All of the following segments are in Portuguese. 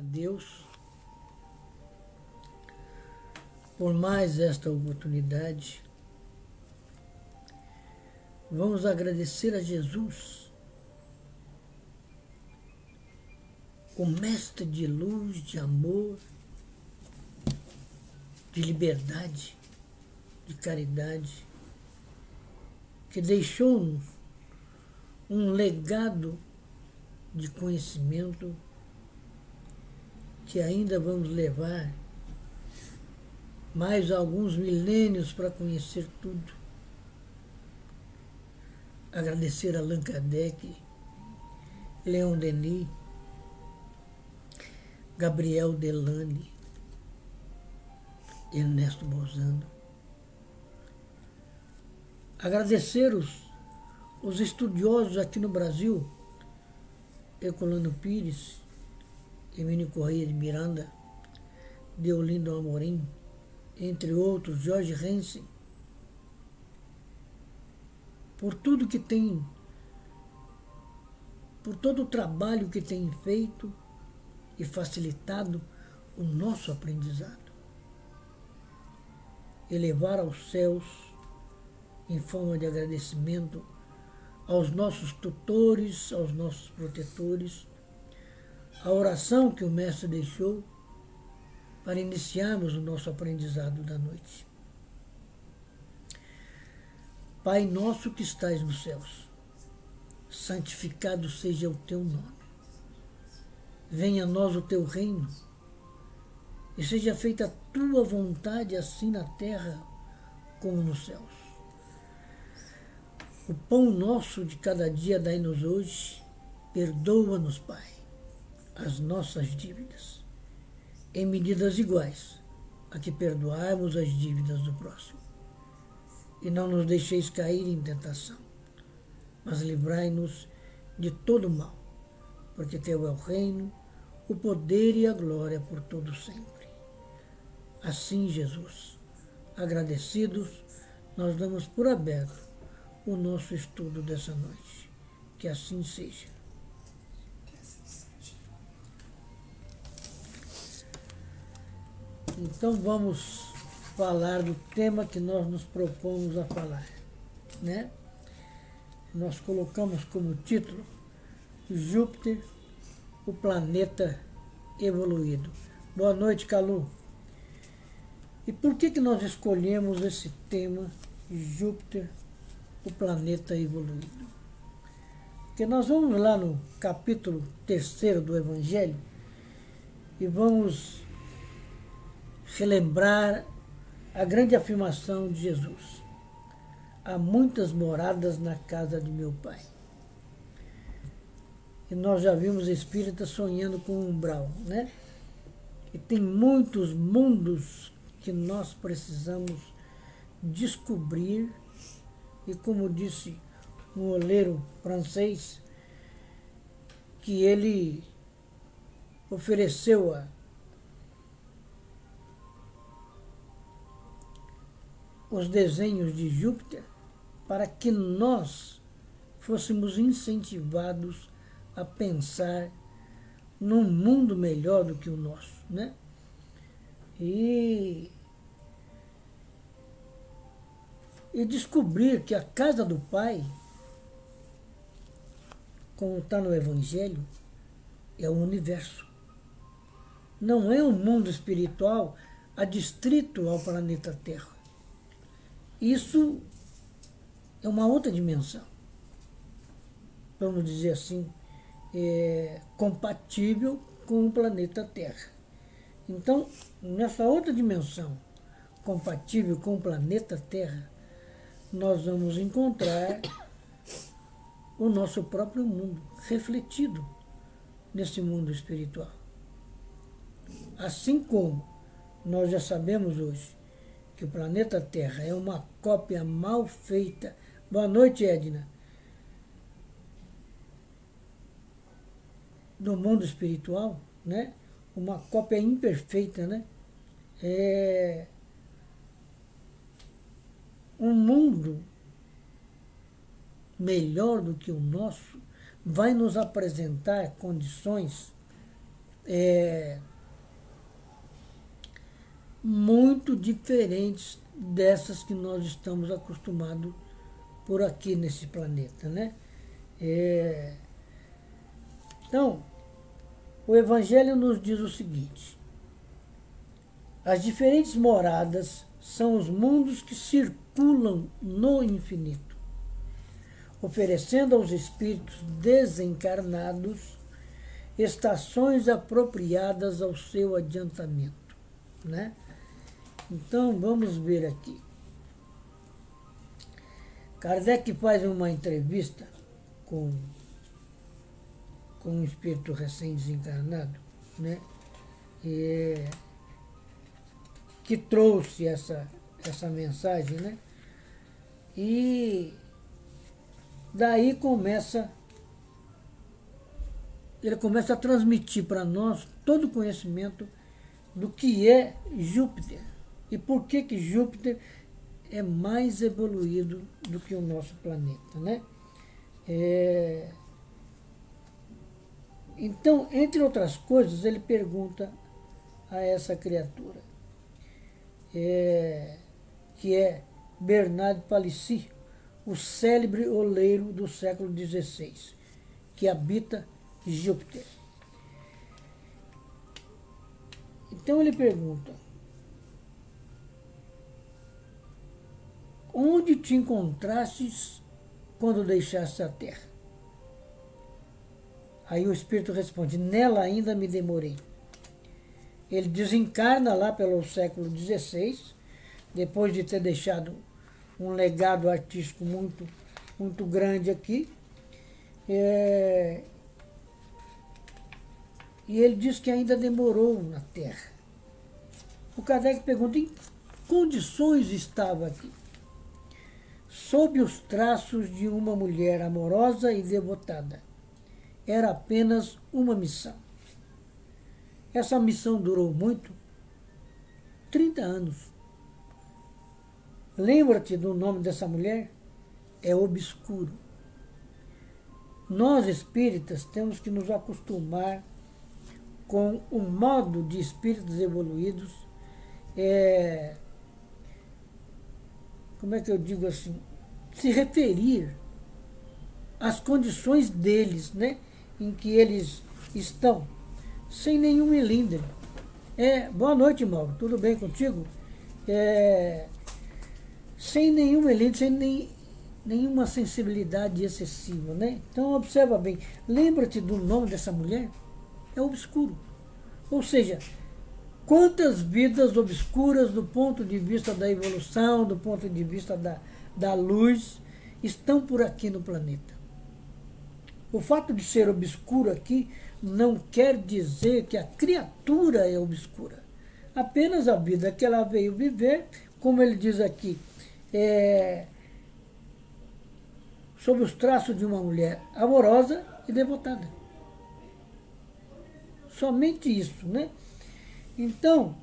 Deus por mais esta oportunidade. Vamos agradecer a Jesus, o mestre de luz, de amor, de liberdade, de caridade, que deixou-nos um legado de conhecimento que ainda vamos levar mais alguns milênios para conhecer tudo. Agradecer a Allan Kardec, Leon Denis, Gabriel Delane, Ernesto Bozano. Agradecer os estudiosos aqui no Brasil, Herculano Pires, Hermínio Correia de Miranda, Deolindo Amorim, entre outros, Jorge Rensen, por tudo que tem, por todo o trabalho que tem feito e facilitado o nosso aprendizado. Elevar aos céus, em forma de agradecimento, aos nossos tutores, aos nossos protetores, a oração que o Mestre deixou para iniciarmos o nosso aprendizado da noite. Pai nosso que estais nos céus, santificado seja o teu nome. Venha a nós o teu reino, e seja feita a tua vontade, assim na terra como nos céus. O pão nosso de cada dia dai-nos hoje, perdoa-nos, Pai, as nossas dívidas, em medidas iguais a que perdoarmos as dívidas do próximo. E não nos deixeis cair em tentação, mas livrai-nos de todo mal, porque teu é o reino, o poder e a glória por todo sempre. Assim, Jesus, agradecidos, nós damos por aberto o nosso estudo dessa noite. Que assim seja. Então vamos falar do tema que nós nos propomos a falar, né? Nós colocamos como título Júpiter, o planeta evoluído. Boa noite, Calu. E por que nós escolhemos esse tema, Júpiter, o planeta evoluído? Porque nós vamos lá no capítulo 3 do Evangelho e vamos relembrar a grande afirmação de Jesus: há muitas moradas na casa de meu Pai. E nós já vimos espíritas sonhando com um umbral, né? E tem muitos mundos que nós precisamos descobrir. E como disse um oleiro francês, que ele ofereceu os desenhos de Júpiter para que nós fôssemos incentivados a pensar num mundo melhor do que o nosso, né? E descobrir que a casa do Pai, como está no Evangelho, é o universo. Não é um mundo espiritual adstrito ao planeta Terra. Isso é uma outra dimensão, vamos dizer assim, compatível com o planeta Terra. Então, nessa outra dimensão, compatível com o planeta Terra, nós vamos encontrar o nosso próprio mundo refletido nesse mundo espiritual. Assim como nós já sabemos hoje que o planeta Terra é uma cópia mal feita. Boa noite, Edna. Do mundo espiritual, né? Uma cópia imperfeita, né? É um mundo melhor do que o nosso vai nos apresentar condições muito diferentes dessas que nós estamos acostumados por aqui nesse planeta, né? Então, o Evangelho nos diz o seguinte: as diferentes moradas são os mundos que circulam no infinito, oferecendo aos espíritos desencarnados estações apropriadas ao seu adiantamento, né? Então, vamos ver aqui. Kardec faz uma entrevista com um espírito recém-desencarnado, né? Que trouxe essa mensagem, né? E daí ele começa a transmitir para nós todo o conhecimento do que é Júpiter e por que Júpiter é mais evoluído do que o nosso planeta, né? Então, entre outras coisas, ele pergunta a essa criatura, que é Bernard Palissy, o célebre oleiro do século XVI, que habita Júpiter. Então ele pergunta: onde te encontrastes quando deixaste a Terra? Aí o espírito responde: nela ainda me demorei. Ele desencarna lá pelo século XVI, depois de ter deixado um legado artístico muito, muito grande aqui. E ele diz que ainda demorou na Terra. O Kardec pergunta: em que condições estava aqui? Sob os traços de uma mulher amorosa e devotada. Era apenas uma missão. Essa missão durou muito? 30 anos. Lembra-te do nome dessa mulher? É Obscuro. Nós espíritas temos que nos acostumar com o modo de espíritos evoluídos, como é que eu digo assim, se referir às condições deles, né, em que eles estão, sem nenhum melindre. Boa noite, Mauro, tudo bem contigo? Sem nenhum melindre, sem nenhuma sensibilidade excessiva, né? Então, observa bem, lembra-te do nome dessa mulher? É Obscuro. Ou seja, quantas vidas obscuras do ponto de vista da evolução, do ponto de vista da luz, estão por aqui no planeta. O fato de ser obscuro aqui não quer dizer que a criatura é obscura. Apenas a vida que ela veio viver, como ele diz aqui, sob os traços de uma mulher amorosa e devotada. Somente isso, né? Então,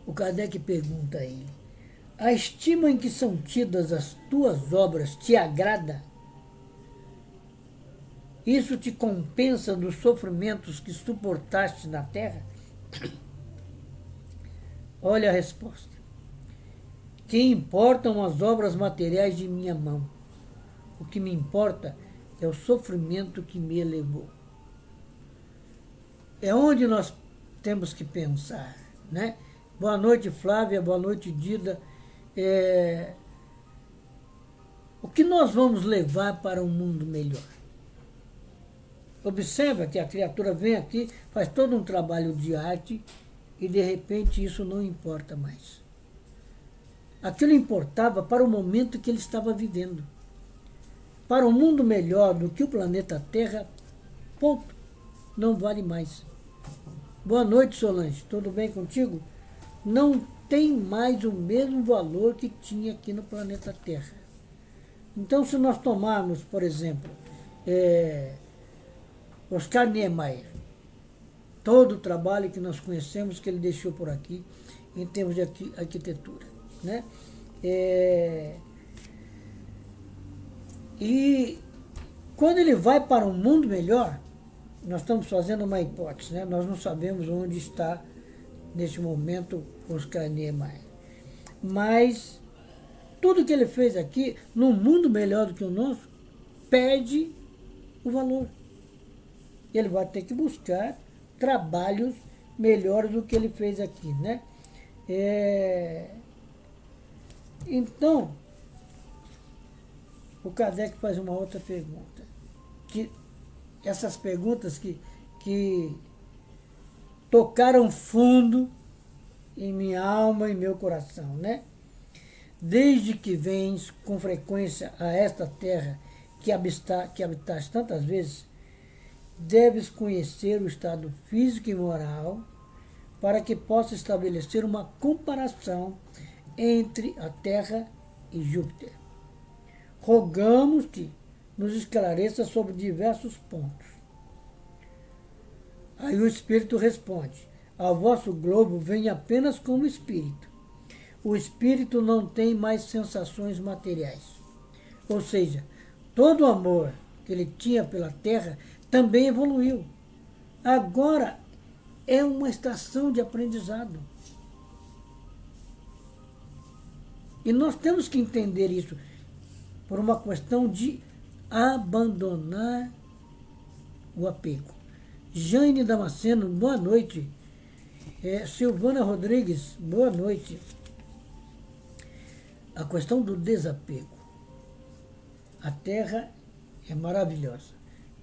o Kardec pergunta a ele: a estima em que são tidas as tuas obras te agrada? Isso te compensa dos sofrimentos que suportaste na terra? Olha a resposta. Que importam as obras materiais de minha mão? O que me importa é o sofrimento que me elevou. É onde nós temos que pensar, né? Boa noite, Flávia, boa noite, Dida. O que nós vamos levar para um mundo melhor? Observa que a criatura vem aqui, faz todo um trabalho de arte e, de repente, isso não importa mais. Aquilo importava para o momento que ele estava vivendo. Para um mundo melhor do que o planeta Terra, ponto. Não vale mais. Boa noite, Solange. Tudo bem contigo? Não tem mais o mesmo valor que tinha aqui no planeta Terra. Então, se nós tomarmos, por exemplo, Oscar Niemeyer, todo o trabalho que nós conhecemos que ele deixou por aqui em termos de arquitetura, né? E quando ele vai para um mundo melhor, nós estamos fazendo uma hipótese, né? Nós não sabemos onde está, neste momento, Oscar Niemeyer. Mas tudo que ele fez aqui, num mundo melhor do que o nosso, perde o valor. Ele vai ter que buscar trabalhos melhores do que ele fez aqui, né? Então, o Kardec faz uma outra pergunta. Essas perguntas que tocaram fundo em minha alma e meu coração, né? Desde que vens com frequência a esta terra que habitaste tantas vezes, deves conhecer o estado físico e moral para que possa estabelecer uma comparação entre a Terra e Júpiter. Rogamos-te nos esclareça sobre diversos pontos. Aí o Espírito responde: ao vosso globo vem apenas como espírito. O espírito não tem mais sensações materiais. Ou seja, todo o amor que ele tinha pela Terra também evoluiu. Agora é uma estação de aprendizado. E nós temos que entender isso por uma questão de abandonar o apego. Jane Damasceno, boa noite. Silvana Rodrigues, boa noite. A questão do desapego. A Terra é maravilhosa.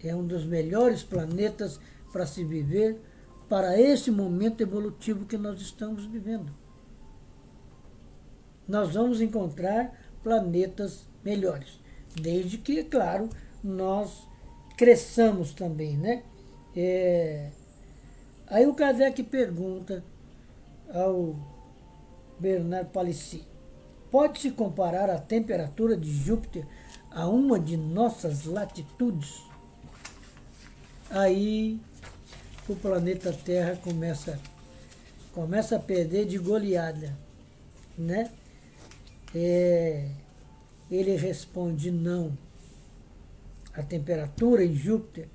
É um dos melhores planetas para se viver para esse momento evolutivo que nós estamos vivendo. Nós vamos encontrar planetas melhores, desde que, é claro, nós cresçamos também, né? Aí o Kardec pergunta ao Bernard Palissy: pode-se comparar a temperatura de Júpiter a uma de nossas latitudes? Aí o planeta Terra começa a perder de goleada, né? Ele responde: não. A temperatura em Júpiter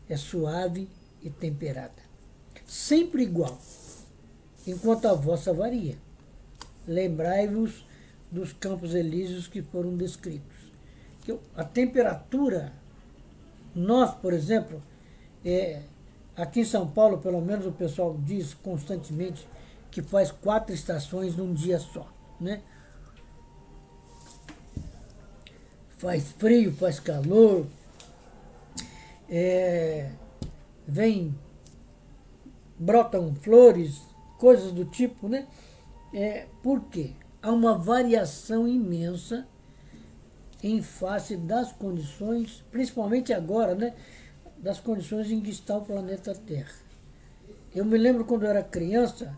é suave e temperada, sempre igual, enquanto a vossa varia. Lembrai-vos dos campos elíseos que foram descritos. A temperatura, nós, por exemplo, aqui em São Paulo, pelo menos o pessoal diz constantemente que faz 4 estações num dia só, né? Faz frio, faz calor, brotam flores, coisas do tipo, né? Por quê? Há uma variação imensa em face das condições, principalmente agora, né? Das condições em que está o planeta Terra. Eu me lembro quando eu era criança,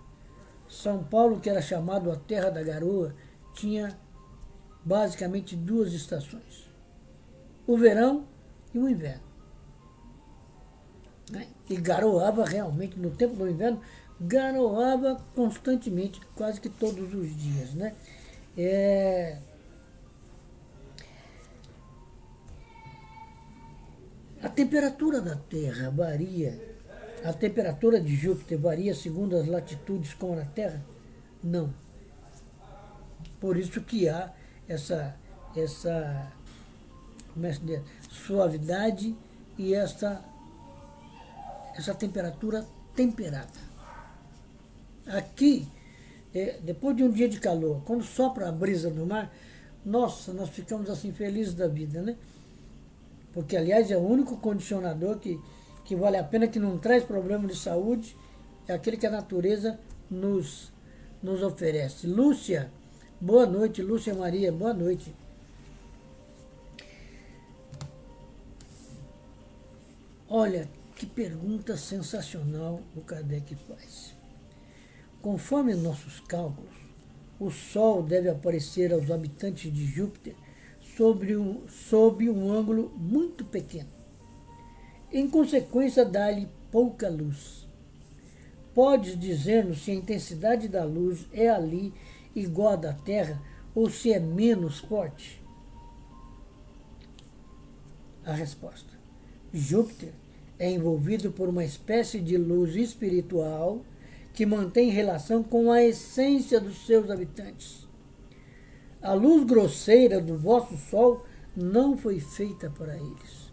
São Paulo, que era chamado a Terra da Garoa, tinha basicamente 2 estações: o verão e o inverno. E garoava realmente, no tempo do inverno, garoava constantemente, quase que todos os dias, né? A temperatura da Terra varia. A temperatura de Júpiter varia segundo as latitudes como na Terra? Não. Por isso que há essa suavidade e essa temperatura temperada. Aqui, depois de um dia de calor, quando sopra a brisa do mar, nossa, nós ficamos assim felizes da vida, né? Porque, aliás, é o único condicionador que vale a pena, que não traz problema de saúde, é aquele que a natureza nos oferece. Lúcia, boa noite. Lúcia Maria, boa noite. Olha, que pergunta sensacional o Kardec faz. Conforme nossos cálculos, o Sol deve aparecer aos habitantes de Júpiter sob um ângulo muito pequeno. Em consequência, dá-lhe pouca luz. Podes dizer-nos se a intensidade da luz é ali igual à da Terra ou se é menos forte? A resposta: Júpiter é envolvido por uma espécie de luz espiritual que mantém relação com a essência dos seus habitantes. A luz grosseira do vosso sol não foi feita para eles.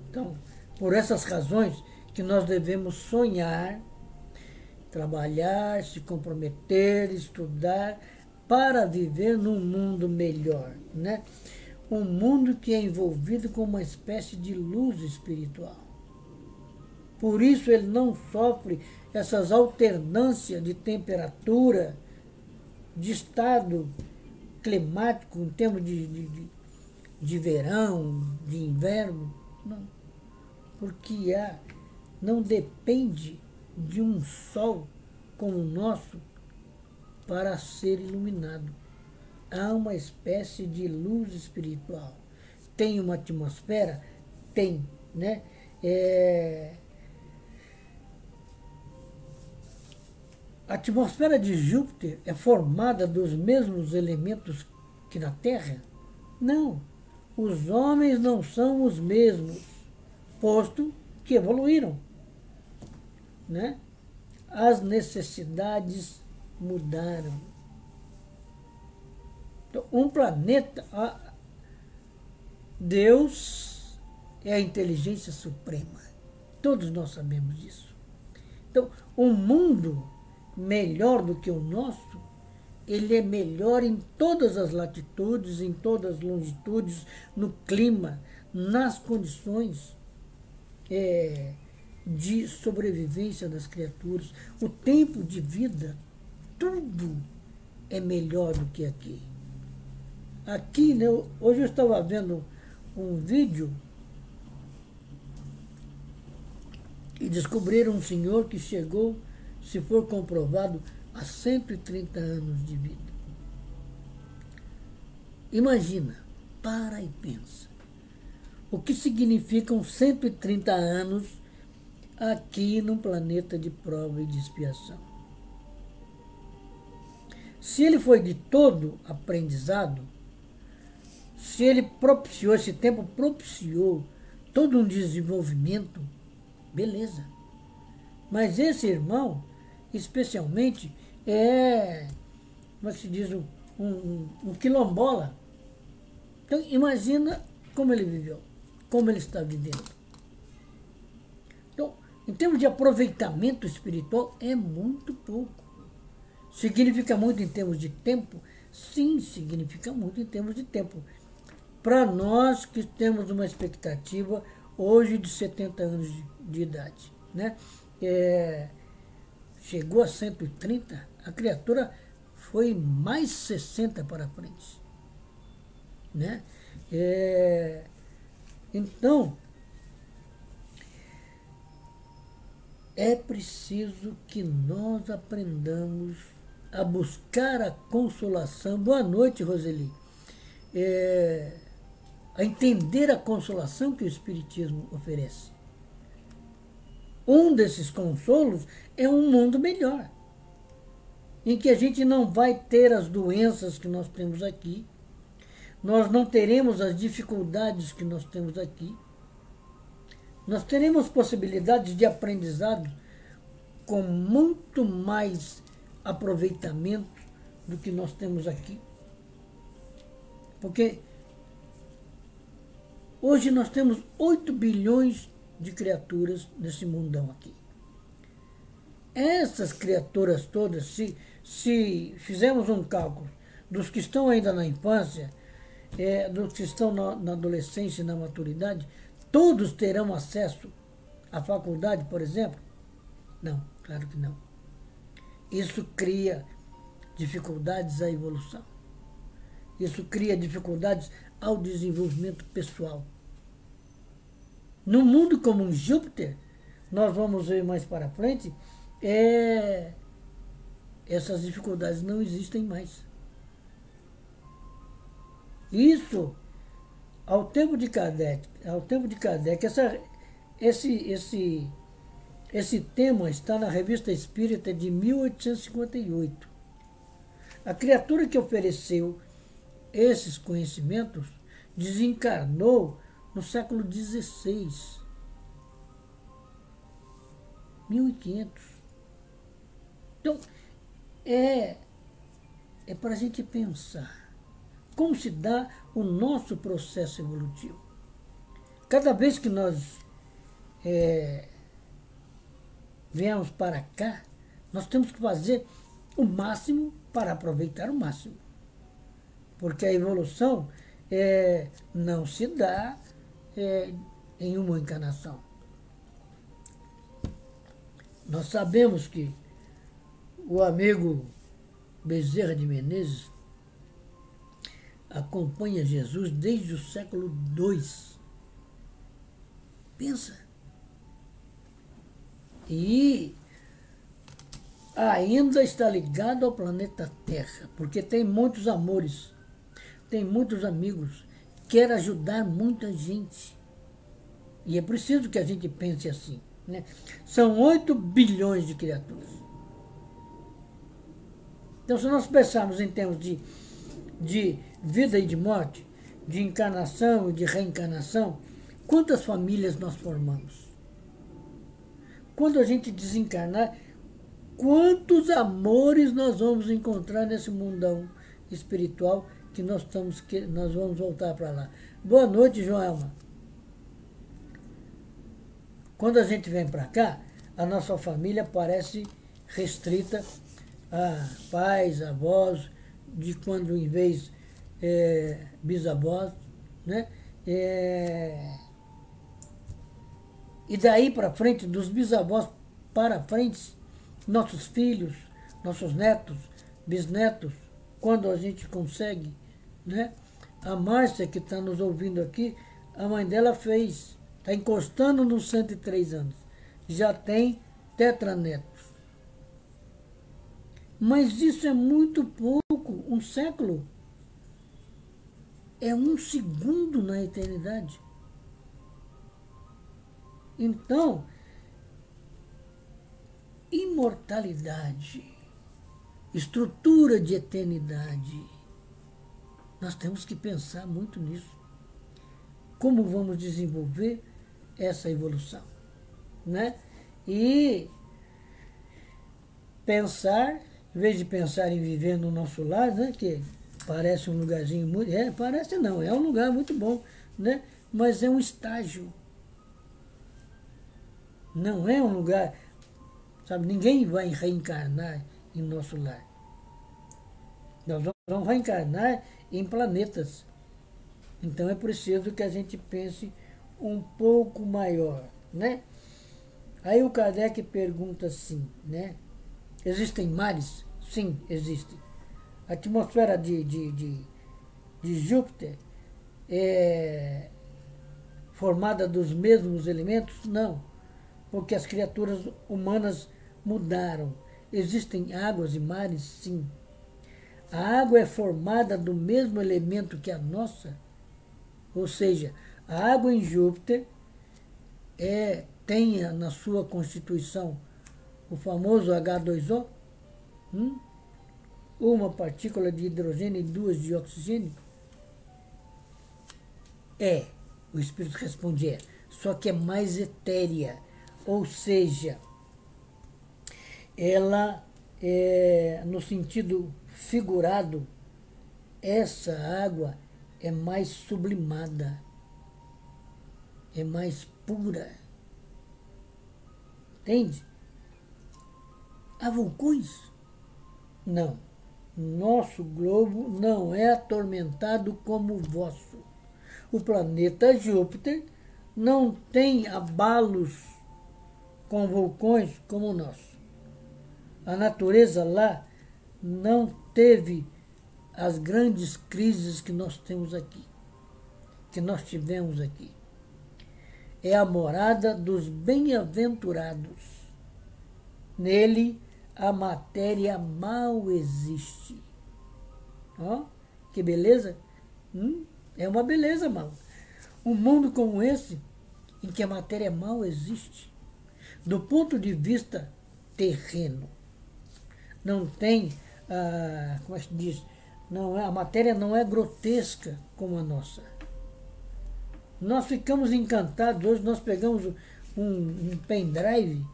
Então, por essas razões que nós devemos sonhar, trabalhar, se comprometer, estudar, para viver num mundo melhor, né? Um mundo que é envolvido com uma espécie de luz espiritual. Por isso ele não sofre essas alternâncias de temperatura, de estado climático, em termos de verão, de inverno. Não. Porque não depende de um sol como o nosso para ser iluminado. Há uma espécie de luz espiritual. Tem uma atmosfera? Tem, né? A atmosfera de Júpiter é formada dos mesmos elementos que na Terra? Não. Os homens não são os mesmos, posto que evoluíram, né? As necessidades mudaram. Então, um planeta, Deus é a inteligência suprema. Todos nós sabemos disso. Então, um mundo melhor do que o nosso, ele é melhor em todas as latitudes, em todas as longitudes, no clima, nas condições de sobrevivência das criaturas, o tempo de vida, tudo é melhor do que aqui. Aqui, né, hoje eu estava vendo um vídeo e descobriram um senhor que chegou, se for comprovado, a 130 anos de vida. Imagina, para e pensa. O que significam 130 anos aqui num planeta de prova e de expiação? Se ele foi de todo aprendizado, se ele propiciou, esse tempo propiciou todo um desenvolvimento, beleza. Mas esse irmão, especialmente, como é que se diz, um quilombola. Então, imagina como ele viveu, como ele está vivendo. Então, em termos de aproveitamento espiritual, é muito pouco. Significa muito em termos de tempo? Sim, significa muito em termos de tempo. Para nós que temos uma expectativa hoje de 70 anos de idade, né? Chegou a 130, a criatura foi mais 60 para frente, né? Então, é preciso que nós aprendamos a buscar a consolação. Boa noite, Roseli. A entender a consolação que o Espiritismo oferece. Um desses consolos é um mundo melhor, em que a gente não vai ter as doenças que nós temos aqui, nós não teremos as dificuldades que nós temos aqui, nós teremos possibilidades de aprendizado com muito mais aproveitamento do que nós temos aqui. Porque hoje nós temos 8 bilhões de criaturas nesse mundão aqui. Essas criaturas todas, se fizermos um cálculo dos que estão ainda na infância, dos que estão na adolescência e na maturidade, todos terão acesso à faculdade, por exemplo? Não, claro que não. Isso cria dificuldades à evolução. Isso cria dificuldades ao desenvolvimento pessoal. No mundo como um Júpiter, nós vamos ver mais para frente, essas dificuldades não existem mais. Isso, ao tempo de Kardec, esse tema está na Revista Espírita de 1858. A criatura que ofereceu esses conhecimentos desencarnou no século XVI, 1500. Então, é para a gente pensar como se dá o nosso processo evolutivo. Cada vez que nós viemos para cá, nós temos que fazer o máximo para aproveitar o máximo. Porque a evolução não se dá em uma encarnação. Nós sabemos que o amigo Bezerra de Menezes acompanha Jesus desde o século II. Pensa. E ainda está ligado ao planeta Terra, porque tem muitos amores, tem muitos amigos, quer ajudar muita gente. E é preciso que a gente pense assim, né? São 8 bilhões de criaturas. Então, se nós pensarmos em termos de vida e de morte, de encarnação e de reencarnação, quantas famílias nós formamos? Quando a gente desencarnar, quantos amores nós vamos encontrar nesse mundão espiritual que nós vamos voltar para lá. Boa noite, Joelma. Quando a gente vem para cá, a nossa família parece restrita a pais, avós, de quando em vez bisavós, né? E daí para frente, dos bisavós para frente, nossos filhos, nossos netos, bisnetos, quando a gente consegue, né? A Márcia, que está nos ouvindo aqui, a mãe dela está encostando nos 103 anos. Já tem tetranetos. Mas isso é muito pouco. Um século é um segundo na eternidade. Então, imortalidade, estrutura de eternidade, nós temos que pensar muito nisso. Como vamos desenvolver essa evolução, né? E pensar, em vez de pensar em viver no nosso lar, né, que parece um lugarzinho muito... parece não, é um lugar muito bom, né? Mas é um estágio. Não é um lugar, sabe? Ninguém vai reencarnar em nosso lar. Nós vamos reencarnar em planetas. Então é preciso que a gente pense um pouco maior, né? Aí o Kardec pergunta assim, né? Existem mares? Sim, existem. A atmosfera de Júpiter é formada dos mesmos elementos? Não, porque as criaturas humanas mudaram. Existem águas e mares? Sim. A água é formada do mesmo elemento que a nossa? Ou seja, a água em Júpiter tem na sua constituição o famoso H2O, uma partícula de hidrogênio e 2 de oxigênio? O Espírito responde só que é mais etérea, ou seja, ela, no sentido figurado, essa água é mais sublimada, é mais pura. Entende? Há vulcões? Não. Nosso globo não é atormentado como o vosso. O planeta Júpiter não tem abalos com vulcões como o nosso. A natureza lá não teve as grandes crises que nós temos aqui, que nós tivemos aqui. É a morada dos bem-aventurados. Nele, a matéria mal existe. Ó, que beleza! É uma beleza, mal. Um mundo como esse, em que a matéria mal existe, do ponto de vista terreno, não tem, como é que se diz? A matéria não é grotesca como a nossa. Nós ficamos encantados. Hoje nós pegamos um pendrive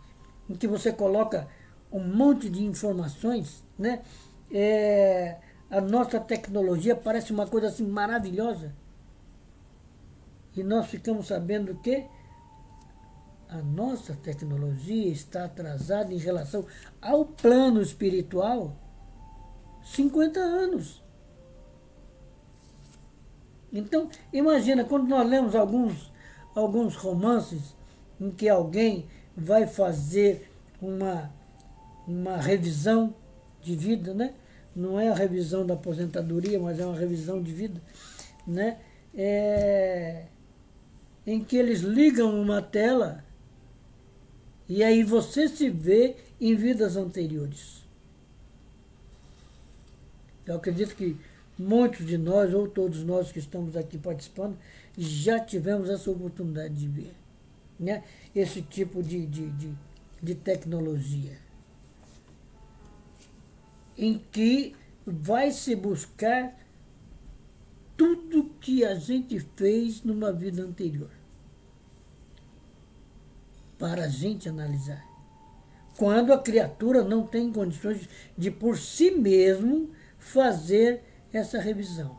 em que você coloca um monte de informações, né? A nossa tecnologia parece uma coisa assim maravilhosa. E nós ficamos sabendo que a nossa tecnologia está atrasada em relação ao plano espiritual 50 anos. Então, imagina, quando nós lemos alguns romances em que alguém vai fazer uma revisão de vida, né? Não é a revisão da aposentadoria, mas é uma revisão de vida, né? Em que eles ligam uma tela e aí você se vê em vidas anteriores. Eu acredito que muitos de nós, ou todos nós que estamos aqui participando, já tivemos essa oportunidade de ver, né? Esse tipo de tecnologia, em que vai se buscar tudo que a gente fez numa vida anterior, para a gente analisar. Quando a criatura não tem condições de, por si mesmo, fazer essa revisão.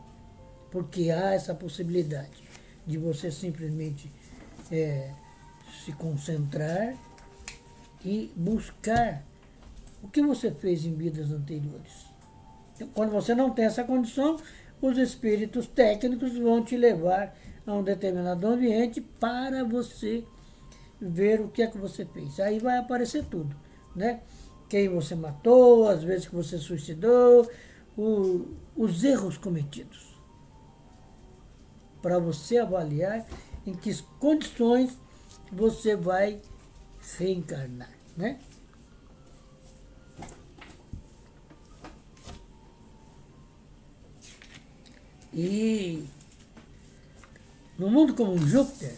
Porque há essa possibilidade de você simplesmente se concentrar e buscar o que você fez em vidas anteriores. Então, quando você não tem essa condição, os espíritos técnicos vão te levar a um determinado ambiente para você ver o que é que você fez. Aí vai aparecer tudo, né? Quem você matou, as vezes que você suicidou, os erros cometidos, para você avaliar em que condições você vai reencarnar, né? E no mundo como Júpiter,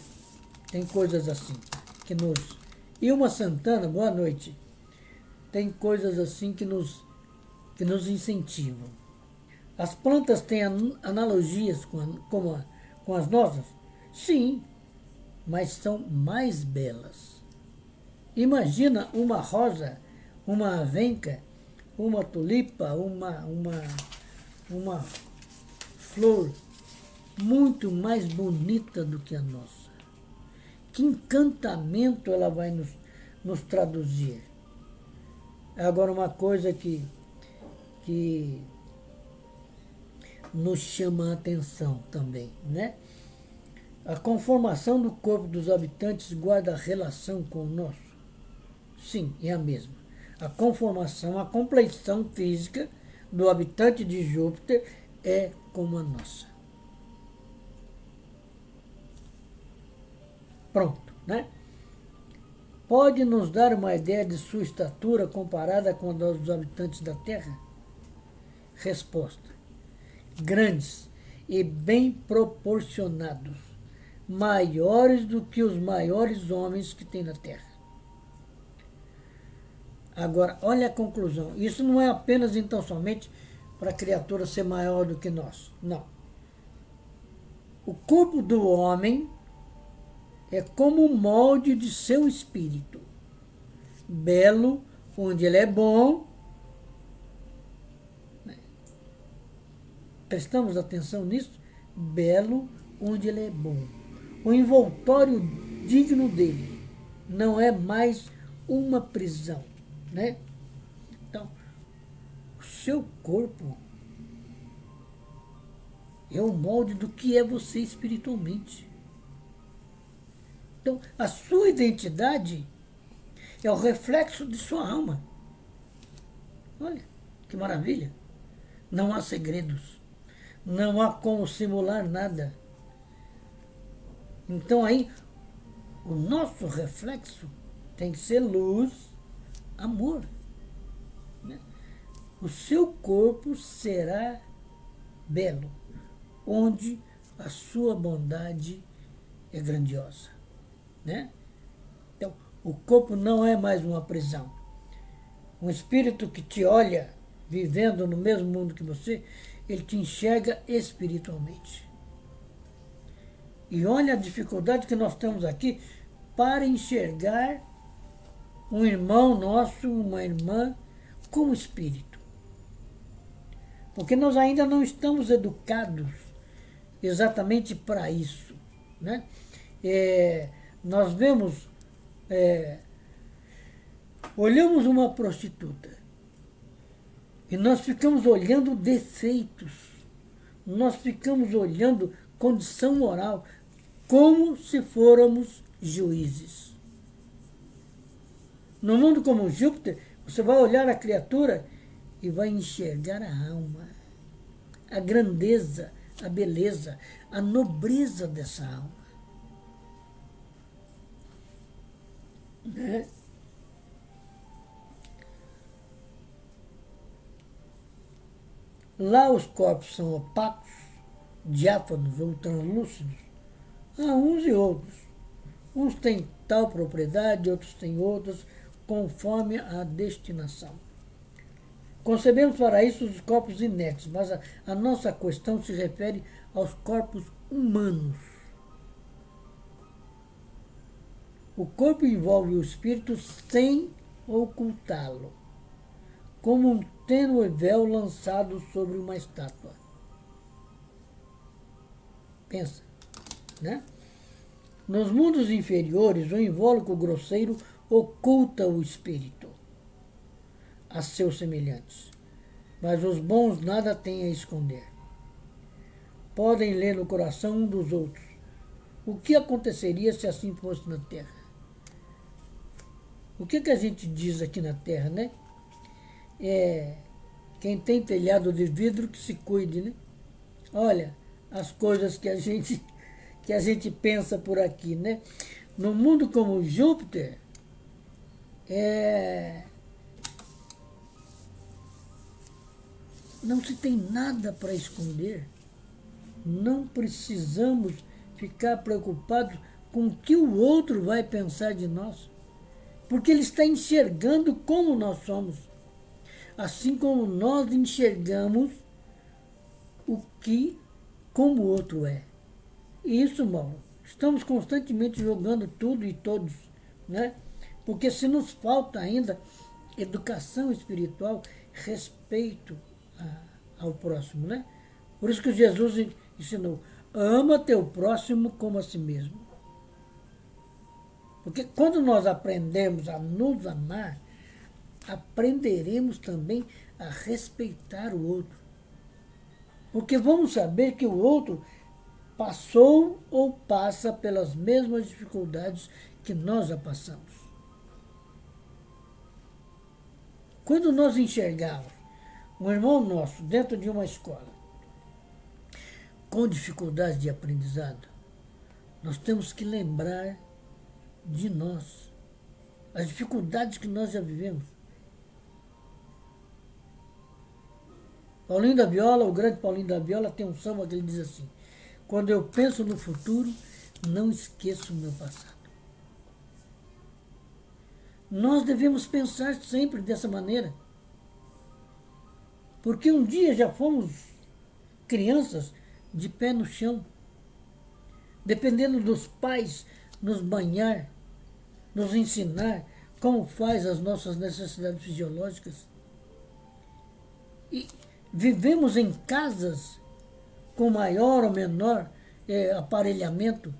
tem coisas assim, que nos... Ilma Santana, boa noite. Tem coisas assim que nos incentivam. As plantas têm analogias com as nossas? Sim, mas são mais belas. Imagina uma rosa, uma avenca, uma tulipa, uma flor muito mais bonita do que a nossa. Que encantamento ela vai nos traduzir. Agora, uma coisa que nos chama a atenção também, né? A conformação do corpo dos habitantes guarda relação com o nosso? Sim, é a mesma. A conformação, a compleição física do habitante de Júpiter é como a nossa. Pronto, né? Pode nos dar uma ideia de sua estatura comparada com a dos habitantes da Terra? Resposta: grandes e bem proporcionados, maiores do que os maiores homens que tem na Terra. Agora, olha a conclusão. Isso não é apenas, então, somente para a criatura ser maior do que nós. Não. O corpo do homem é como o molde de seu espírito. Belo, onde ele é bom. Prestamos atenção nisso? Belo, onde ele é bom. O envoltório digno dele não é mais uma prisão, né? Então, o seu corpo é o molde do que é você espiritualmente. Então, a sua identidade é o reflexo de sua alma. Olha, que maravilha. Não há segredos. Não há como simular nada. Então, aí, o nosso reflexo tem que ser luz, amor. Né? O seu corpo será belo, onde a sua bondade é grandiosa. Né? Então, o corpo não é mais uma prisão. Um espírito que te olha, vivendo no mesmo mundo que você, ele te enxerga espiritualmente. E olha a dificuldade que nós temos aqui para enxergar um irmão nosso, uma irmã, como espírito. Porque nós ainda não estamos educados exatamente para isso, né? Nós vemos, olhamos uma prostituta e nós ficamos olhando defeitos, nós ficamos olhando condição moral, como se fôramos juízes. No mundo como Júpiter, você vai olhar a criatura e vai enxergar a alma, a grandeza, a beleza, a nobreza dessa alma. Né? Lá os corpos são opacos, diáfanos ou translúcidos. Há uns e outros. Uns têm tal propriedade, outros têm outras, conforme a destinação. Concebemos para isso os corpos inertes, mas a nossa questão se refere aos corpos humanos. O corpo envolve o espírito sem ocultá-lo, como um tênue véu lançado sobre uma estátua. Pensa, né? Nos mundos inferiores, o invólucro grosseiro oculta o espírito a seus semelhantes, mas os bons nada têm a esconder. Podem ler no coração um dos outros. O que aconteceria se assim fosse na Terra? O que a gente diz aqui na Terra, né? Quem tem telhado de vidro que se cuide, né? Olha as coisas que a gente pensa por aqui, né? No mundo como Júpiter, não se tem nada para esconder. Não precisamos ficar preocupados com o que o outro vai pensar de nós, porque ele está enxergando como nós somos, assim como nós enxergamos como o outro é. E isso, Mauro, estamos constantemente jogando tudo e todos, né? Porque se nos falta ainda educação espiritual, respeito ao próximo, né? Por isso que Jesus ensinou, ama teu próximo como a si mesmo. Porque quando nós aprendemos a nos amar, aprenderemos também a respeitar o outro. Porque vamos saber que o outro passou ou passa pelas mesmas dificuldades que nós já passamos. Quando nós enxergarmos um irmão nosso dentro de uma escola com dificuldades de aprendizado, nós temos que lembrar de nós, as dificuldades que nós já vivemos. Paulinho da Viola, o grande Paulinho da Viola, tem um samba que ele diz assim: quando eu penso no futuro, não esqueço o meu passado. Nós devemos pensar sempre dessa maneira, porque um dia já fomos crianças de pé no chão, dependendo dos pais nos banhar, nos ensinar como faz as nossas necessidades fisiológicas. E vivemos em casas com maior ou menor aparelhamento.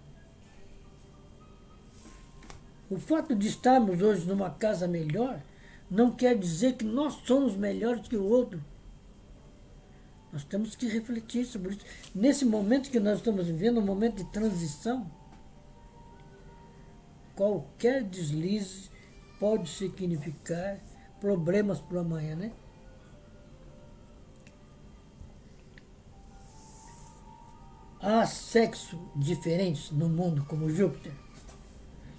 O fato de estarmos hoje numa casa melhor não quer dizer que nós somos melhores que o outro. Nós temos que refletir sobre isso. Nesse momento que nós estamos vivendo, um momento de transição, qualquer deslize pode significar problemas para o amanhã, né? Há sexo diferentes no mundo como Júpiter?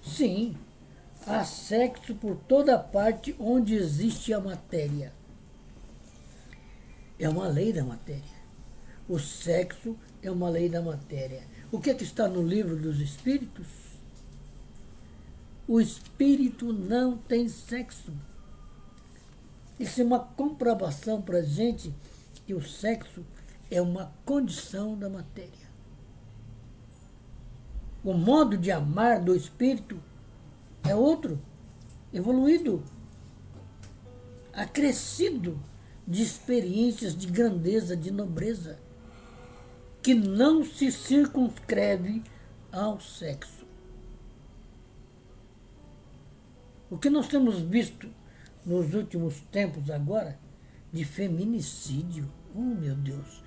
Sim, há sexo por toda parte onde existe a matéria. É uma lei da matéria. O sexo é uma lei da matéria. O que é que está no livro dos espíritos? O espírito não tem sexo. Isso é uma comprovação para a gente que o sexo é uma condição da matéria. O modo de amar do espírito é outro, evoluído, acrescido de experiências de grandeza, de nobreza, que não se circunscreve ao sexo. O que nós temos visto nos últimos tempos agora, de feminicídio, oh meu Deus,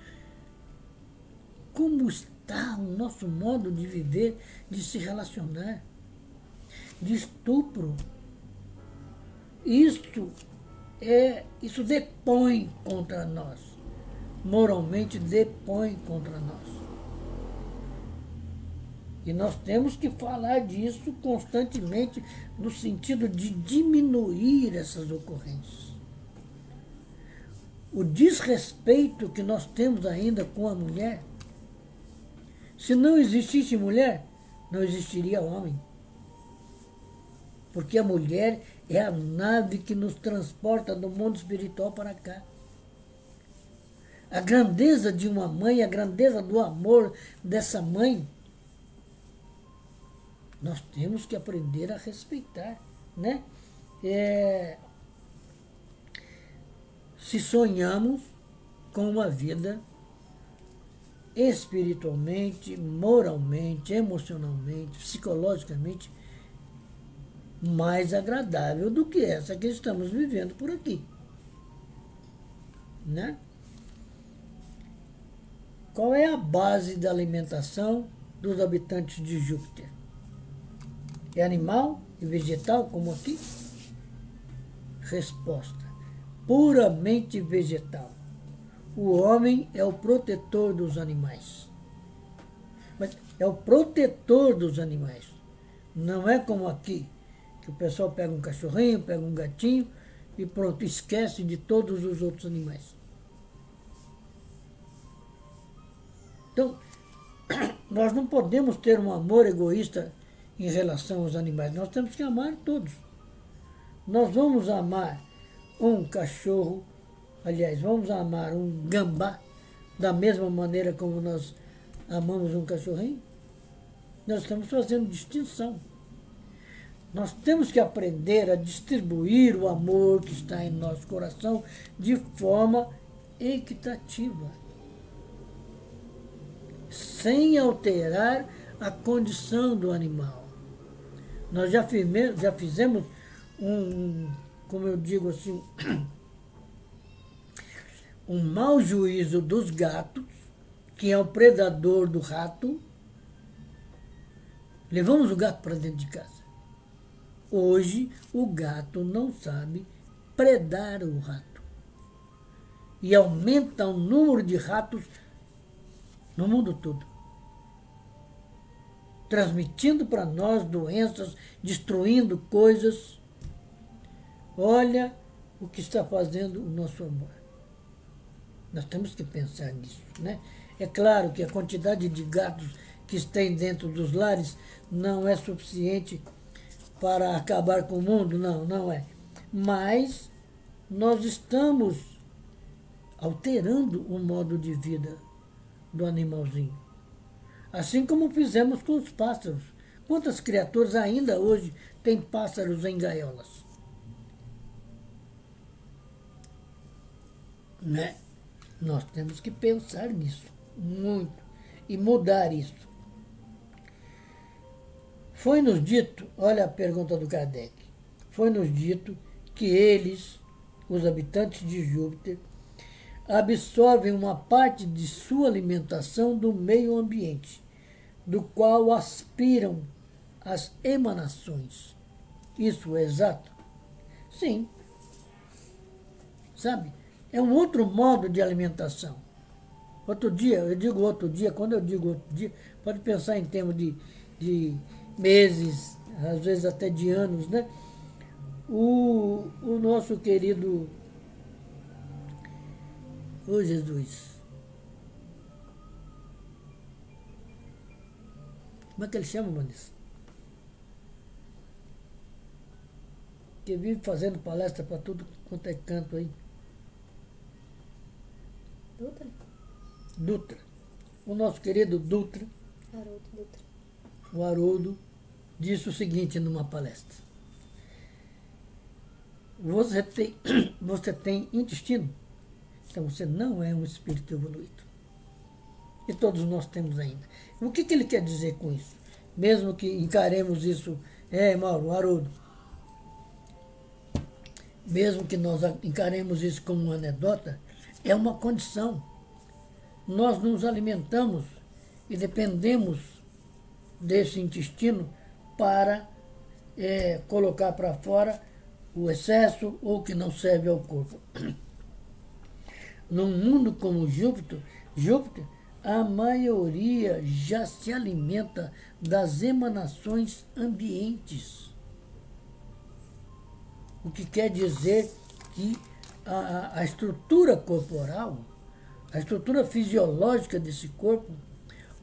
como está o nosso modo de viver, de se relacionar, de estupro. Isso depõe contra nós, moralmente depõe contra nós. E nós temos que falar disso constantemente no sentido de diminuir essas ocorrências. O desrespeito que nós temos ainda com a mulher, se não existisse mulher, não existiria homem. Porque a mulher é a nave que nos transporta do mundo espiritual para cá. A grandeza de uma mãe, a grandeza do amor dessa mãe, nós temos que aprender a respeitar, né? Se sonhamos com uma vida espiritualmente, moralmente, emocionalmente, psicologicamente mais agradável do que essa que estamos vivendo por aqui, né? Qual é a base da alimentação dos habitantes de Júpiter? É animal e vegetal, como aqui? Resposta: puramente vegetal. O homem é o protetor dos animais. Mas é o protetor dos animais. Não é como aqui, que o pessoal pega um cachorrinho, pega um gatinho e pronto, esquece de todos os outros animais. Então, nós não podemos ter um amor egoísta em relação aos animais. Nós temos que amar todos. Nós vamos amar um cachorro, aliás, vamos amar um gambá da mesma maneira como nós amamos um cachorrinho? Nós estamos fazendo distinção. Nós temos que aprender a distribuir o amor que está em nosso coração de forma equitativa, sem alterar a condição do animal. Nós já fizemos como eu digo assim, um mau juízo dos gatos, que é o predador do rato. Levamos o gato para dentro de casa. Hoje, o gato não sabe predar o rato. E aumenta o número de ratos no mundo todo, transmitindo para nós doenças, destruindo coisas. Olha o que está fazendo o nosso amor. Nós temos que pensar nisso, né? É claro que a quantidade de gatos que tem dentro dos lares não é suficiente para acabar com o mundo, não é. Mas nós estamos alterando o modo de vida do animalzinho. Assim como fizemos com os pássaros. Quantas criaturas ainda hoje têm pássaros em gaiolas? Né? Nós temos que pensar nisso muito e mudar isso. Foi-nos dito, olha a pergunta do Kardec, foi-nos dito que eles, os habitantes de Júpiter, absorvem uma parte de sua alimentação do meio ambiente, do qual aspiram as emanações. Isso é exato? Sim. Sabe? É um outro modo de alimentação. Outro dia, quando eu digo outro dia, pode pensar em termos de meses, às vezes até de anos, né? O nosso querido... Ô Jesus! Como é que ele chama, Vanessa? Que vive fazendo palestra para tudo quanto é canto aí. Dutra? Dutra. O nosso querido Dutra. Haroldo Dutra. o Haroldo disse o seguinte numa palestra: você tem intestino, então você não é um espírito evoluído. E todos nós temos ainda. O que ele quer dizer com isso? Mesmo que encaremos isso, Mauro, Haroldo, mesmo que nós encaremos isso como uma anedota, é uma condição. Nós nos alimentamos e dependemos desse intestino para colocar para fora o excesso ou que não serve ao corpo. Num mundo como Júpiter, a maioria já se alimenta das emanações ambientes. O que quer dizer que a estrutura corporal, a estrutura fisiológica desse corpo,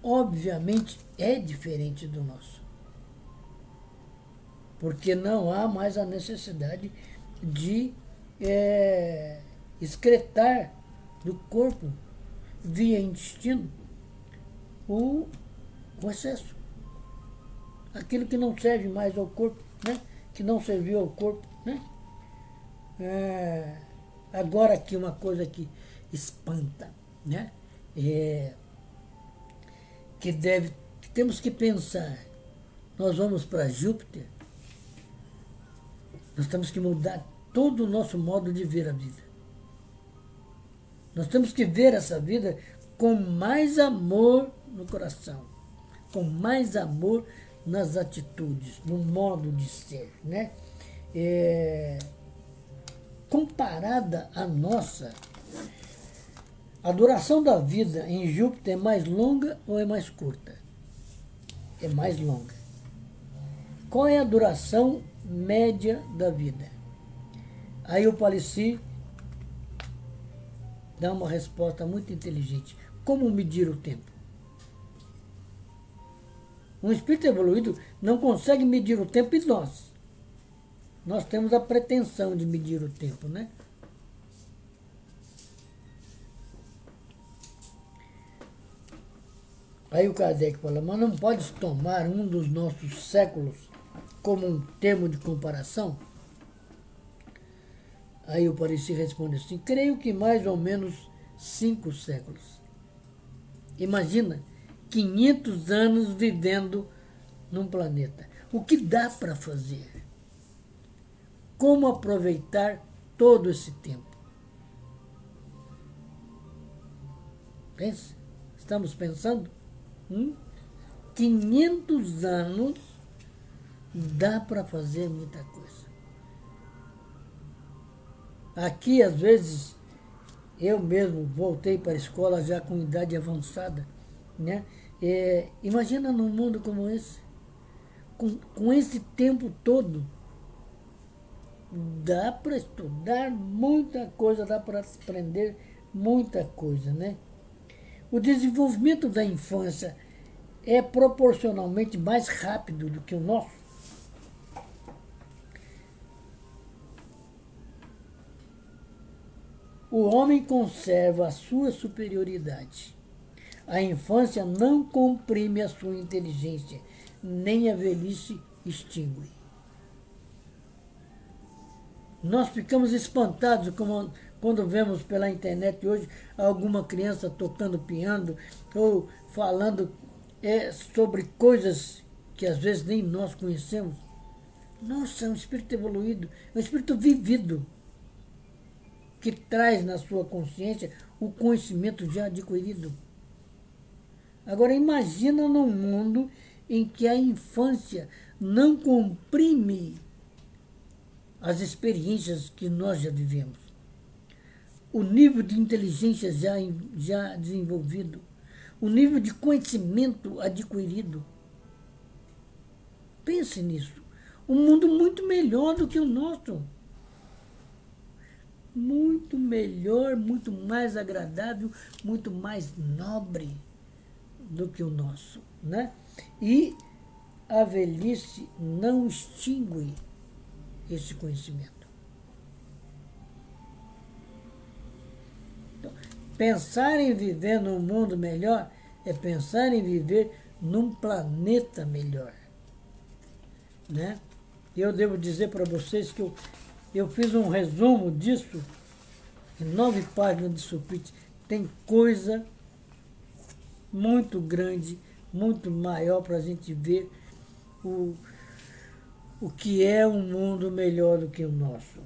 obviamente é diferente do nosso. Porque não há mais a necessidade de excretar do corpo, via intestino, o excesso. Aquilo que não serve mais ao corpo, né? Que não serviu ao corpo, né? Agora aqui uma coisa que espanta, né? Temos que pensar, nós vamos para Júpiter, nós temos que mudar todo o nosso modo de ver a vida. Nós temos que ver essa vida com mais amor no coração, com mais amor nas atitudes, no modo de ser, né? Comparada à nossa, a duração da vida em Júpiter é mais longa ou é mais curta? É mais longa. Qual é a duração média da vida? Aí o Palissy dá uma resposta muito inteligente. Como medir o tempo? Um espírito evoluído não consegue medir o tempo, e nós temos a pretensão de medir o tempo, né? Aí o Kardec fala, mas não podes tomar um dos nossos séculos como um termo de comparação? Aí o Palissy responde assim, creio que mais ou menos 5 séculos. Imagina, 500 anos vivendo num planeta. O que dá para fazer? Como aproveitar todo esse tempo? Pense, estamos pensando? 500 anos dá para fazer muita coisa. Aqui, às vezes, eu mesmo voltei para a escola já com idade avançada, né? Imagina num mundo como esse, com esse tempo todo, dá para estudar muita coisa, dá para aprender muita coisa, né? O desenvolvimento da infância é proporcionalmente mais rápido do que o nosso. O homem conserva a sua superioridade. A infância não comprime a sua inteligência, nem a velhice extingue. Nós ficamos espantados quando vemos pela internet hoje alguma criança tocando piano ou falando sobre coisas que às vezes nem nós conhecemos. Nossa, é um espírito evoluído, é um espírito vivido, que traz na sua consciência o conhecimento já adquirido. Agora imagina num mundo em que a infância não comprime as experiências que nós já vivemos. O nível de inteligência já desenvolvido, o nível de conhecimento adquirido. Pense nisso. Um mundo muito melhor do que o nosso. Muito melhor, muito mais agradável, muito mais nobre do que o nosso, né? E a velhice não extingue esse conhecimento. Então, pensar em viver num mundo melhor é pensar em viver num planeta melhor, né? Eu devo dizer para vocês que eu fiz um resumo disso em 9 páginas de sulfite. Tem coisa muito grande, muito maior para a gente ver o que é um mundo melhor do que o nosso.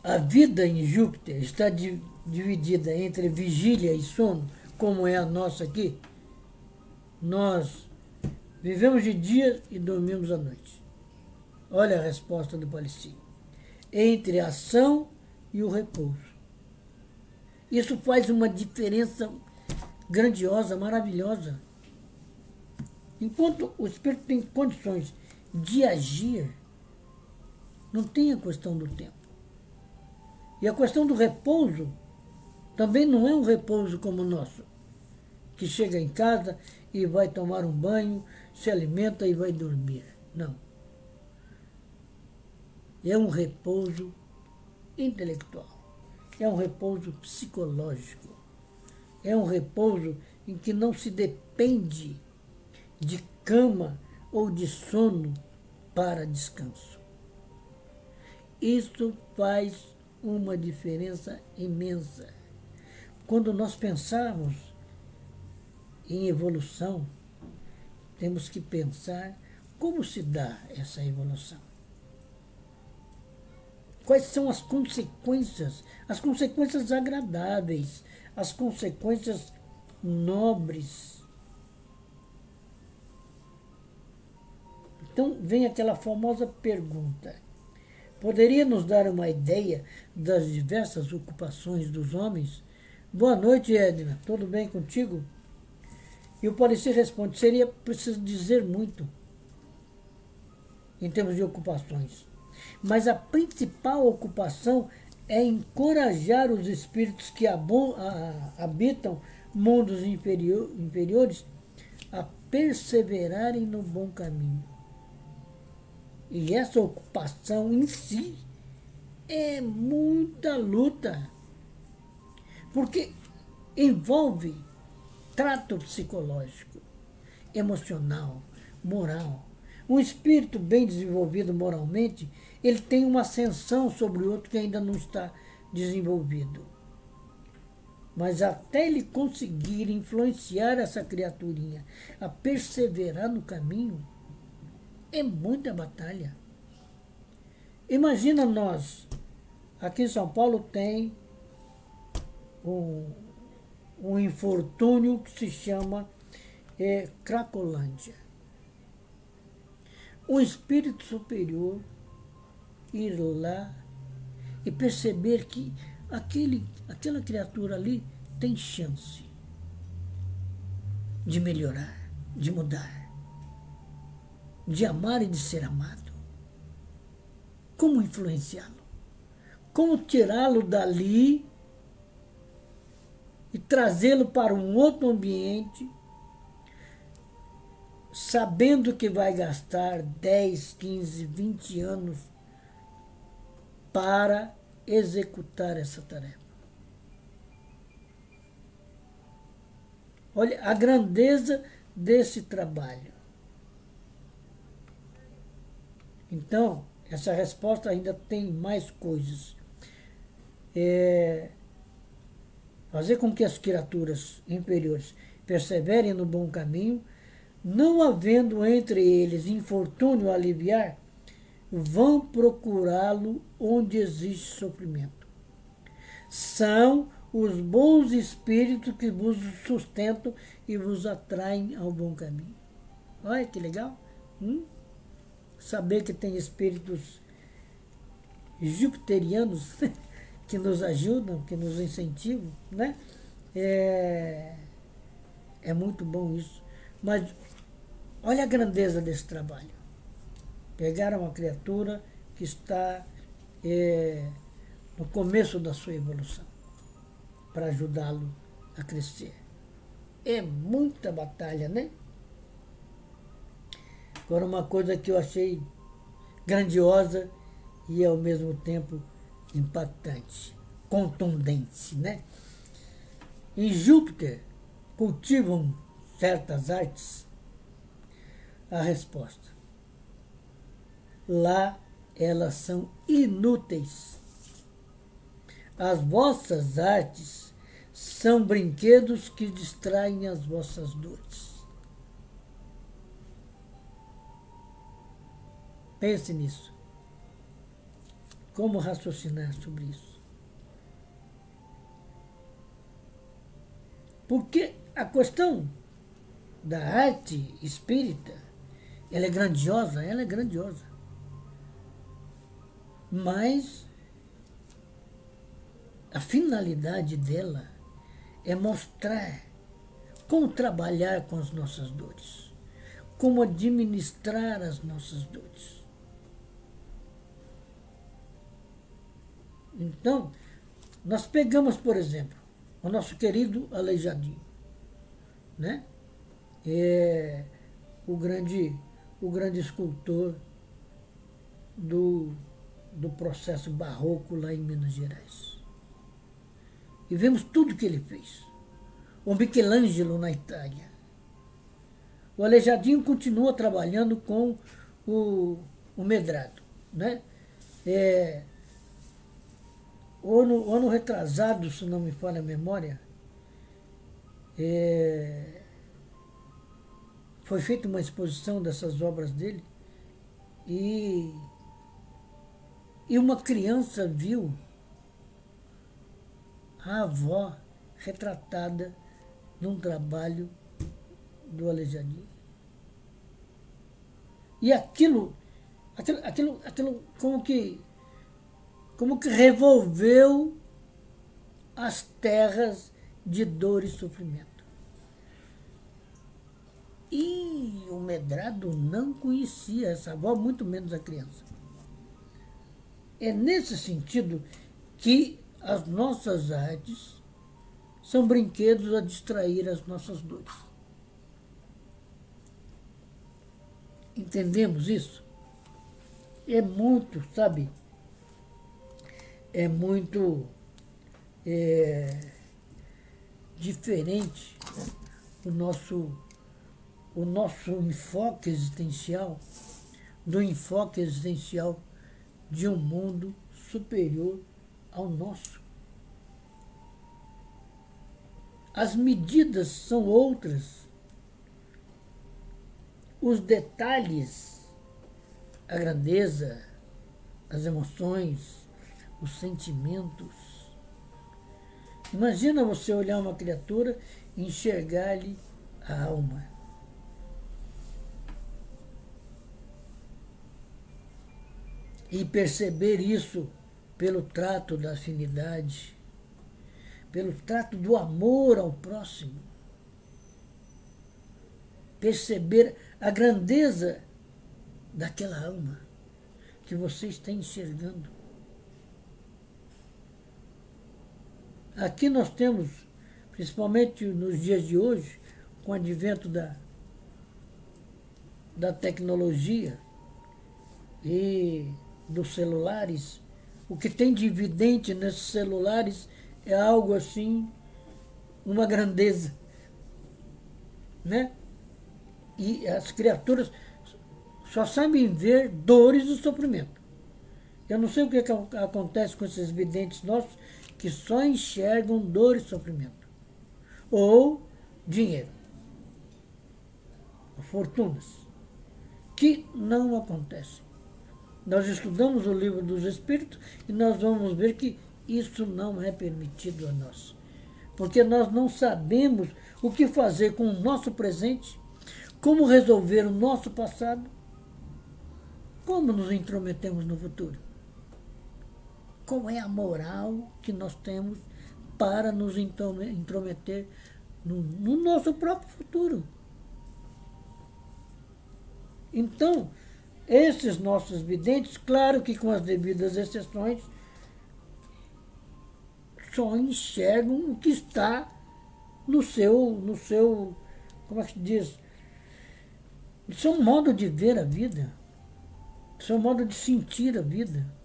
A vida em Júpiter está dividida entre vigília e sono, como é a nossa aqui. Nós vivemos de dia e dormimos à noite. Olha a resposta do Palestino. Entre a ação e o repouso. Isso faz uma diferença grandiosa, maravilhosa. Enquanto o espírito tem condições de agir, não tem a questão do tempo. E a questão do repouso também não é um repouso como o nosso, que chega em casa e vai tomar um banho, se alimenta e vai dormir. Não. É um repouso intelectual. É um repouso psicológico. É um repouso em que não se depende de cama ou de sono para descanso. Isso faz uma diferença imensa. Quando nós pensarmos em evolução, temos que pensar como se dá essa evolução. Quais são as consequências agradáveis, as consequências nobres. Então vem aquela famosa pergunta: poderia nos dar uma ideia das diversas ocupações dos homens? Boa noite, Edna. Tudo bem contigo? E o Palestino responde: seria preciso dizer muito em termos de ocupações. Mas a principal ocupação é encorajar os espíritos que habitam mundos inferiores a perseverarem no bom caminho. E essa ocupação em si é muita luta, porque envolve trato psicológico, emocional, moral. Um espírito bem desenvolvido moralmente, ele tem uma ascensão sobre o outro que ainda não está desenvolvido. Mas até ele conseguir influenciar essa criaturinha a perseverar no caminho, é muita batalha. Imagina nós, aqui em São Paulo tem um infortúnio que se chama Cracolândia. Um espírito superior ir lá e perceber que aquela criatura ali tem chance de melhorar, de mudar, de amar e de ser amado. Como influenciá-lo? Como tirá-lo dali e trazê-lo para um outro ambiente, sabendo que vai gastar 10, 15, 20 anos para executar essa tarefa. Olha a grandeza desse trabalho. Então, essa resposta ainda tem mais coisas. Fazer com que as criaturas inferiores perseverem no bom caminho, não havendo entre eles infortúnio a aliviar, vão procurá-lo onde existe sofrimento. São os bons espíritos que vos sustentam e vos atraem ao bom caminho. Olha que legal. Saber que tem espíritos jupiterianos que nos ajudam, que nos incentivam, né? É muito bom isso. Mas olha a grandeza desse trabalho. Pegaram uma criatura que está no começo da sua evolução para ajudá-lo a crescer. É muita batalha, né? Agora, uma coisa que eu achei grandiosa e ao mesmo tempo impactante, contundente, né? Em Júpiter cultivam certas artes? A resposta: lá elas são inúteis. As vossas artes são brinquedos que distraem as vossas dores. Pense nisso. Como raciocinar sobre isso? Porque a questão da arte espírita, ela é grandiosa, mas a finalidade dela é mostrar como trabalhar com as nossas dores, como administrar as nossas dores. Então, nós pegamos, por exemplo, o nosso querido Aleijadinho, né? O grande escultor do processo barroco lá em Minas Gerais. E vemos tudo que ele fez. O Michelangelo na Itália. O Aleijadinho continua trabalhando com o Medrado, né? O ano retrasado, se não me falha a memória, foi feita uma exposição dessas obras dele e uma criança viu a avó retratada num trabalho do Aleijadinho. E aquilo como que revolveu as terras de dor e sofrimento. E o Medrado não conhecia essa avó, muito menos a criança. É nesse sentido que as nossas artes são brinquedos a distrair as nossas dores. Entendemos isso? É muito, sabe? É muito diferente o nosso enfoque existencial do enfoque existencial de um mundo superior ao nosso. As medidas são outras. Os detalhes, a grandeza, as emoções, os sentimentos. Imagina você olhar uma criatura e enxergar-lhe a alma. E perceber isso pelo trato da afinidade, pelo trato do amor ao próximo. Perceber a grandeza daquela alma que você está enxergando. Aqui nós temos, principalmente nos dias de hoje, com o advento da tecnologia e dos celulares, o que tem de evidente nesses celulares é algo assim, uma grandeza, né? E as criaturas só sabem ver dores e sofrimento. Eu não sei o que acontece com esses videntes nossos que só enxergam dor e sofrimento. Ou dinheiro. Fortunas. Que não acontecem. Nós estudamos o livro dos Espíritos e nós vamos ver que isso não é permitido a nós. Porque nós não sabemos o que fazer com o nosso presente, como resolver o nosso passado, como nos intrometemos no futuro. Qual é a moral que nós temos para nos intrometer no nosso próprio futuro? Então, esses nossos videntes, claro que com as devidas exceções, só enxergam o que está no seu, como é que se diz? No seu modo de ver a vida, no seu modo de sentir a vida.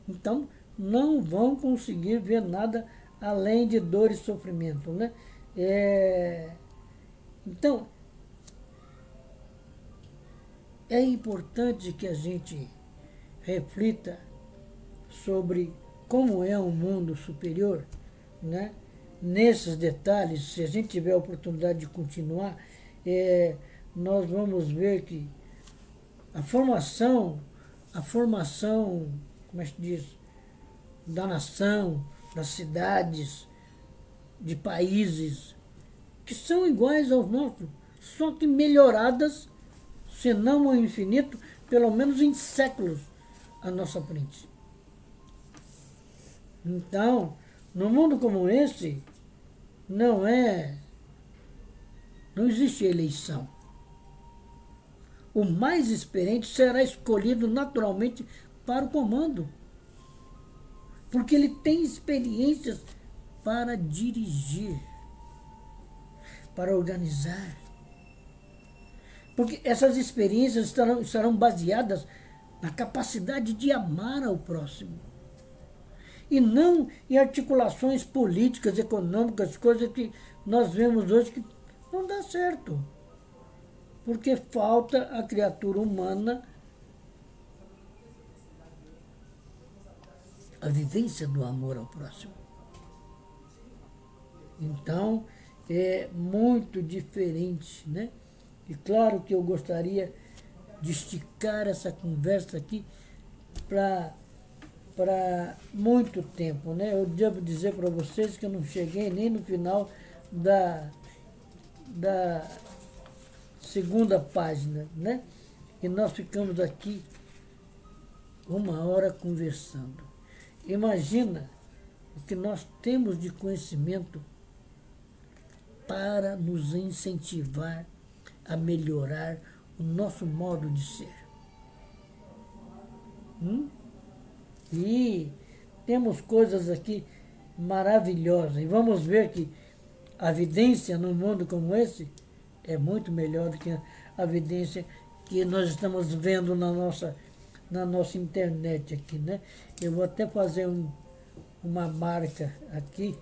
Então, não vão conseguir ver nada além de dor e sofrimento, né? Então, é importante que a gente reflita sobre como é um mundo superior, né? Nesses detalhes, se a gente tiver a oportunidade de continuar, nós vamos ver que a formação, como é que se diz, da nação, das cidades, de países, que são iguais aos nossos, só que melhoradas, se não ao infinito, pelo menos em séculos à nossa frente. Então, num mundo como esse, não existe eleição. O mais experiente será escolhido naturalmente para o comando, porque ele tem experiências para dirigir, para organizar. Porque essas experiências estarão baseadas na capacidade de amar ao próximo. E não em articulações políticas, econômicas, coisas que nós vemos hoje que não dá certo. Porque falta a criatura humana a vivência do amor ao próximo. Então, é muito diferente, né? E claro que eu gostaria de esticar essa conversa aqui para muito tempo, né? Eu devo dizer para vocês que eu não cheguei nem no final da segunda página, né? E nós ficamos aqui 1 hora conversando. Imagina o que nós temos de conhecimento para nos incentivar a melhorar o nosso modo de ser. E temos coisas aqui maravilhosas. E vamos ver que a vidência num mundo como esse é muito melhor do que a vidência que nós estamos vendo na nossa internet aqui, né? Eu vou até fazer uma marca aqui,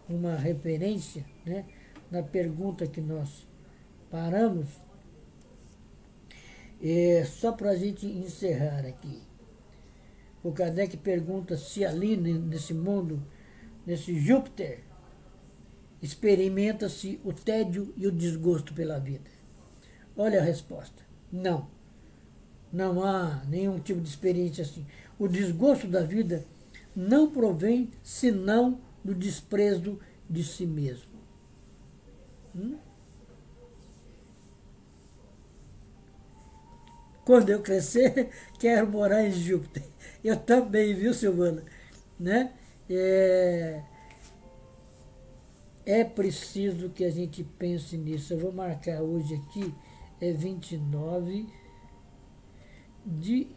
uma referência, né? Na pergunta que nós paramos, só para a gente encerrar aqui. O Kardec pergunta se ali nesse mundo, nesse Júpiter, experimenta-se o tédio e o desgosto pela vida. Olha a resposta. Não. Não há nenhum tipo de experiência assim. O desgosto da vida não provém senão do desprezo de si mesmo. Quando eu crescer, quero morar em Júpiter. Eu também, viu, Silvana? Né? É preciso que a gente pense nisso. Eu vou marcar hoje aqui, 29 de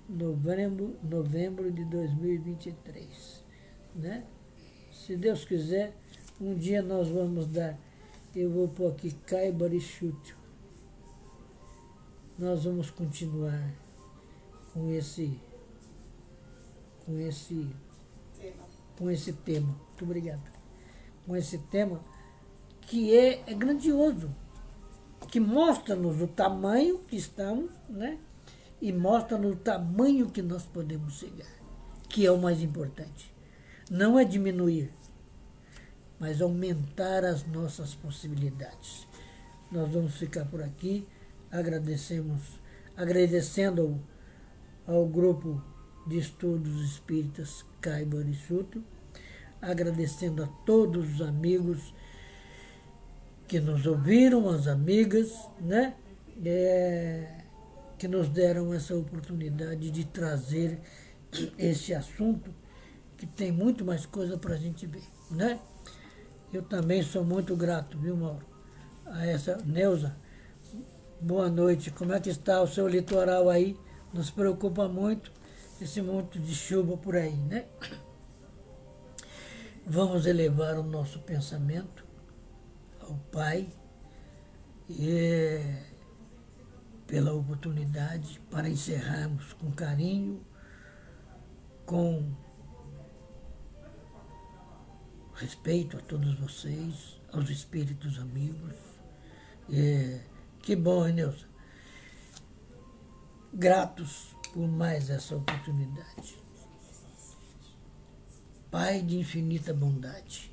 novembro de 2023. Né? Se Deus quiser, um dia nós vamos dar, eu vou pôr aqui Caibarichútil. Nós vamos continuar com esse tema. Muito obrigado. Com esse tema que é grandioso, que mostra-nos o tamanho que estamos, né? E mostra-nos o tamanho que nós podemos chegar, que é o mais importante. Não é diminuir, mas aumentar as nossas possibilidades. Nós vamos ficar por aqui, agradecendo ao grupo de estudos espíritas Caibarichútil, agradecendo a todos os amigos que nos ouviram, as amigas, né? Que nos deram essa oportunidade de trazer esse assunto, que tem muito mais coisa para a gente ver, né? Eu também sou muito grato, viu, Mauro? A essa Neuza. Boa noite. Como é que está o seu litoral aí? Nos preocupa muito esse monte de chuva por aí, né? Vamos elevar o nosso pensamento ao Pai pela oportunidade para encerrarmos com carinho, com respeito a todos vocês, aos espíritos amigos. Que bom, hein, Neuza? Gratos por mais essa oportunidade. Pai de infinita bondade,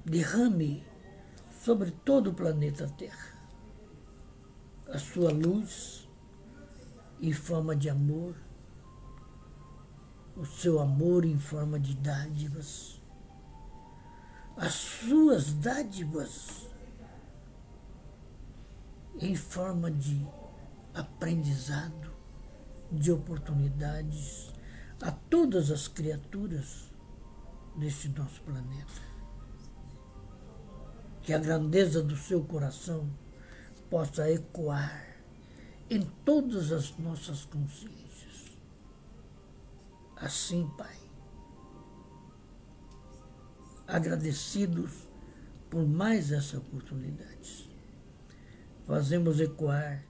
derrame sobre todo o planeta Terra a sua luz em forma de amor, o seu amor em forma de dádivas, as suas dádivas em forma de aprendizado, de oportunidades a todas as criaturas deste nosso planeta. Que a grandeza do seu coração possa ecoar em todas as nossas consciências. Assim, Pai, agradecidos por mais essa oportunidade, fazemos ecoar